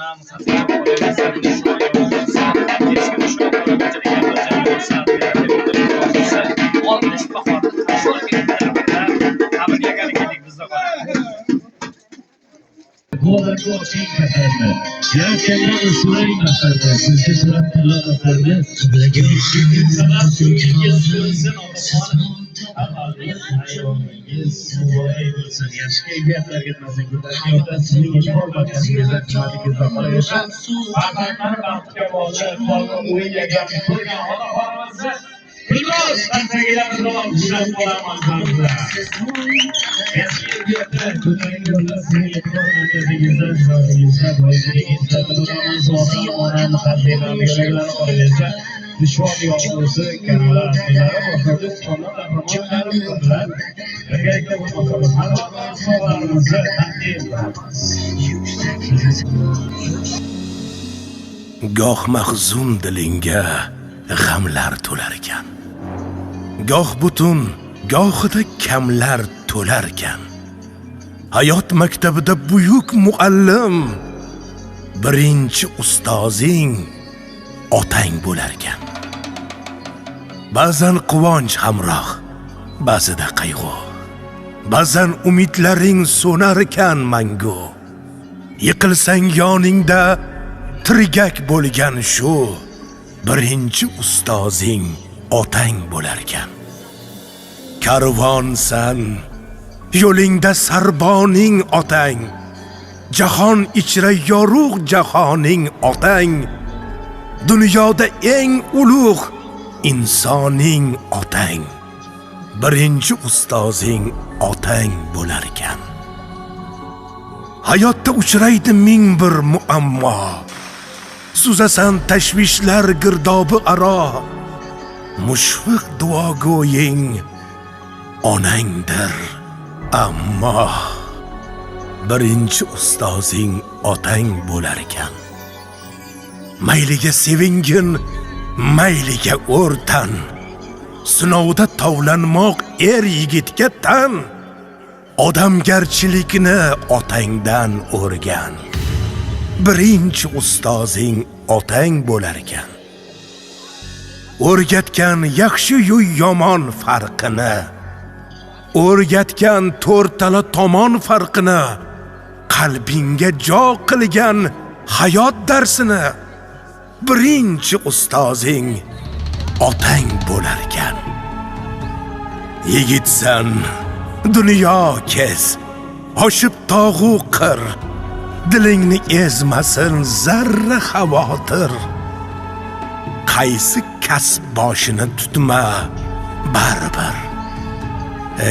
onam qasam qo'yilsa shoir bo'lsa keskin shoir bo'ladigan bo'lsa oltmish bahorda qabriyagalikdik bizda Qo'llarga oching kasalni, yelkandan so'rang asarni, sizga so'rab tilla asarni, sizlarga ishqingiz sabab so'kingiz so'rsin otaxonim. Hayotingiz muborak bo'lsin, yaxshi kayfiyatlarga yetmasin, hayotda sizning e'tibor markazingizda xizmatingizda qolaversin. Farzandlar baxtga bola, qolgan o'yinga qo'ygan otaxonimizni Bilmez, ben sevgilerimiz olan güzel olamaz bazıda. Eski yurtta kötülük yolda seni yetmez merkezimizden şahidimizden boyunca bundan sonra onan hazirlerine göreler olacak. Düşman yolcusu kenara kenara başladı. Sonunda romanlarım kurdular. Özellikle bu makamın her zaman sorularımızı takdim ederiz. Goh mahzun dilinga g'amlar to'lar ekan. Goh butun, gohida kamlar to'lar ekan. Hayot maktabida buyuk muallim, birinchi ustozing otang bo'lar ekan. Ba'zan quvonch hamroh, ba'zida qayg'u. Ba'zan umidlaring so'nar ekan mangu. Yiqilsang yoningda tirgak bo'lgan shu birinchi ustozing otang bo'lar ekan. Karvonsan, yo'lingda sarboning otang, jahon ichra yorug' jahoning otang, dunyoda eng ulug' insoning otang, birinchi ustozing otang bo'lar ekan. Hayotda uchraydi ming bir muammo, suzasan tashvishlar girdobi aro, mushfiq duogo'ying onangdir, ammo birinchi ustozing otang bo'lar ekan. Mayliga sevingin, mayliga o'rtan, sinovda tovlanmoq yigitga tan, odamgarchilikni otangdan o'rgan. Birinchi ustozing otang bo'lar ekan. O'rgatgan yaxshi yu yomon farqini, o'rgatgan to'rtala tomon farqini, qalbingga jo qilgan hayot darsini, birinchi ustozing otang bo'lar ekan. Yigitsan, dunyo kez, oshib tog'u qir, dilingni ezmasin zarra xavotir. Qaysi kasb boshini tutma baribir,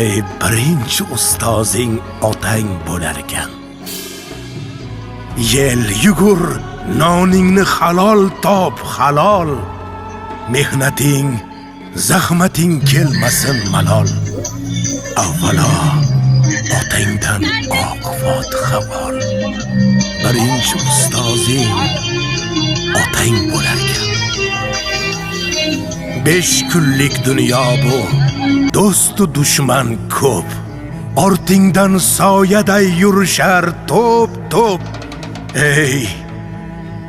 ey birinchi ustozing otang bo'lar ekan. Yel yugur, noningni halol top halol, mehnating, zahmating kelmasin malol. Avvalo otangdan oq fotiha bor, birinchi ustozing otang bo'lar ekan. 5 kunlik dunyo bu, do'stu dushman ko'p, ortingdan soyaday yurishar to'p to'p. Ey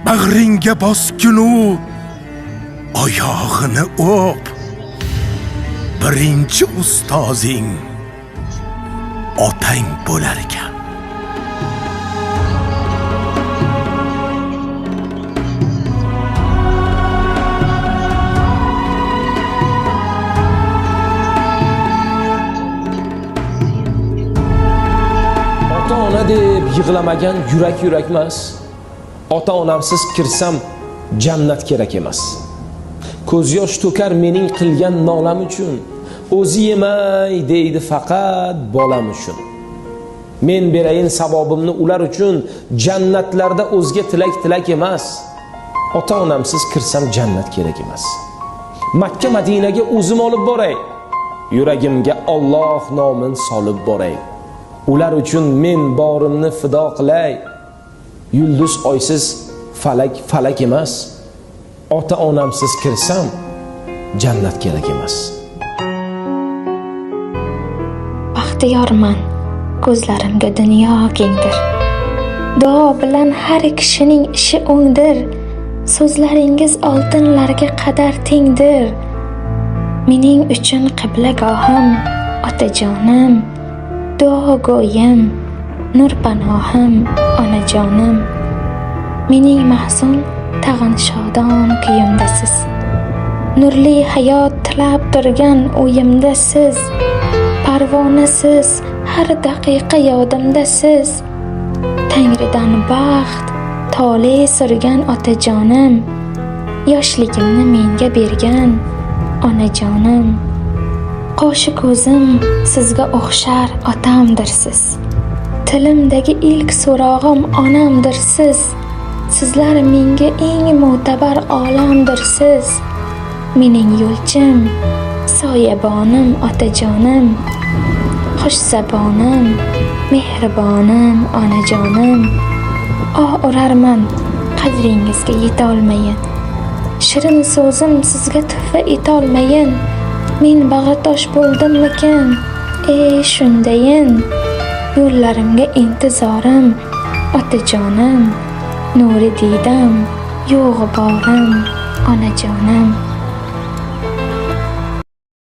bag'ringga bosginu oyog'ini o'p, birinchi ustozing otang bo'lar ekan. Ota-ona deb yig'lamagan yurak emas. Ota-onamsiz kirsam jannat kerak emas. Ko'z yosh to'kar mening qilgan nolam uchun, o'zi yemay deydi faqat bolam uchun. Men berayin savobimni ular uchun, jannatlarda o'zga tilak emas. Ota-onamsiz kirsam jannat kerak emas. Makka Madinaga o'zim olib boray, yuragimga Alloh nomin solib boray. Ular uchun men borimni fido qilay. Yulduz oysiz falak emas. Ota-onamsiz kirsam jannat kerak emas. Baxtiyorman, ko'zlarimga dunyo kengdir. Duo bilan har kishining ishi o'ngdir. So'zlaringiz oltinlarga qadar tengdir. Mening uchun qiblagohim, otajonim, duogo'yim, nur panohim, onajonim. Mening mahzun tag'in shodon kuyimdasiz. Nurli hayot tilab turgan o'yimda siz. Parvonasiz, har daqiqa yodimdasiz. Tangridan baxt, tole surgan otajonim. Yoshligimni menga bergan onajonim. Qoshi ko'zim sizga o'xshar otamdirsiz. Tilimdagi ilk so'rog'im onamdirsiz. Sizlar menga eng mo'tabar olamdirsiz. Mening yo'lchim, soyabonim, otajonim. Xushzabonim, mehribonim, onajonim. Urarman qadringizga yetolmayin. Shirin so'zim sizga tuhfa etolmayin. Men bag'ritosh bo'ldimmikin? Shundayin. Yo'llarimga intizorim, otajonim. Nuri diydam, yo'g'i borim, onajonim.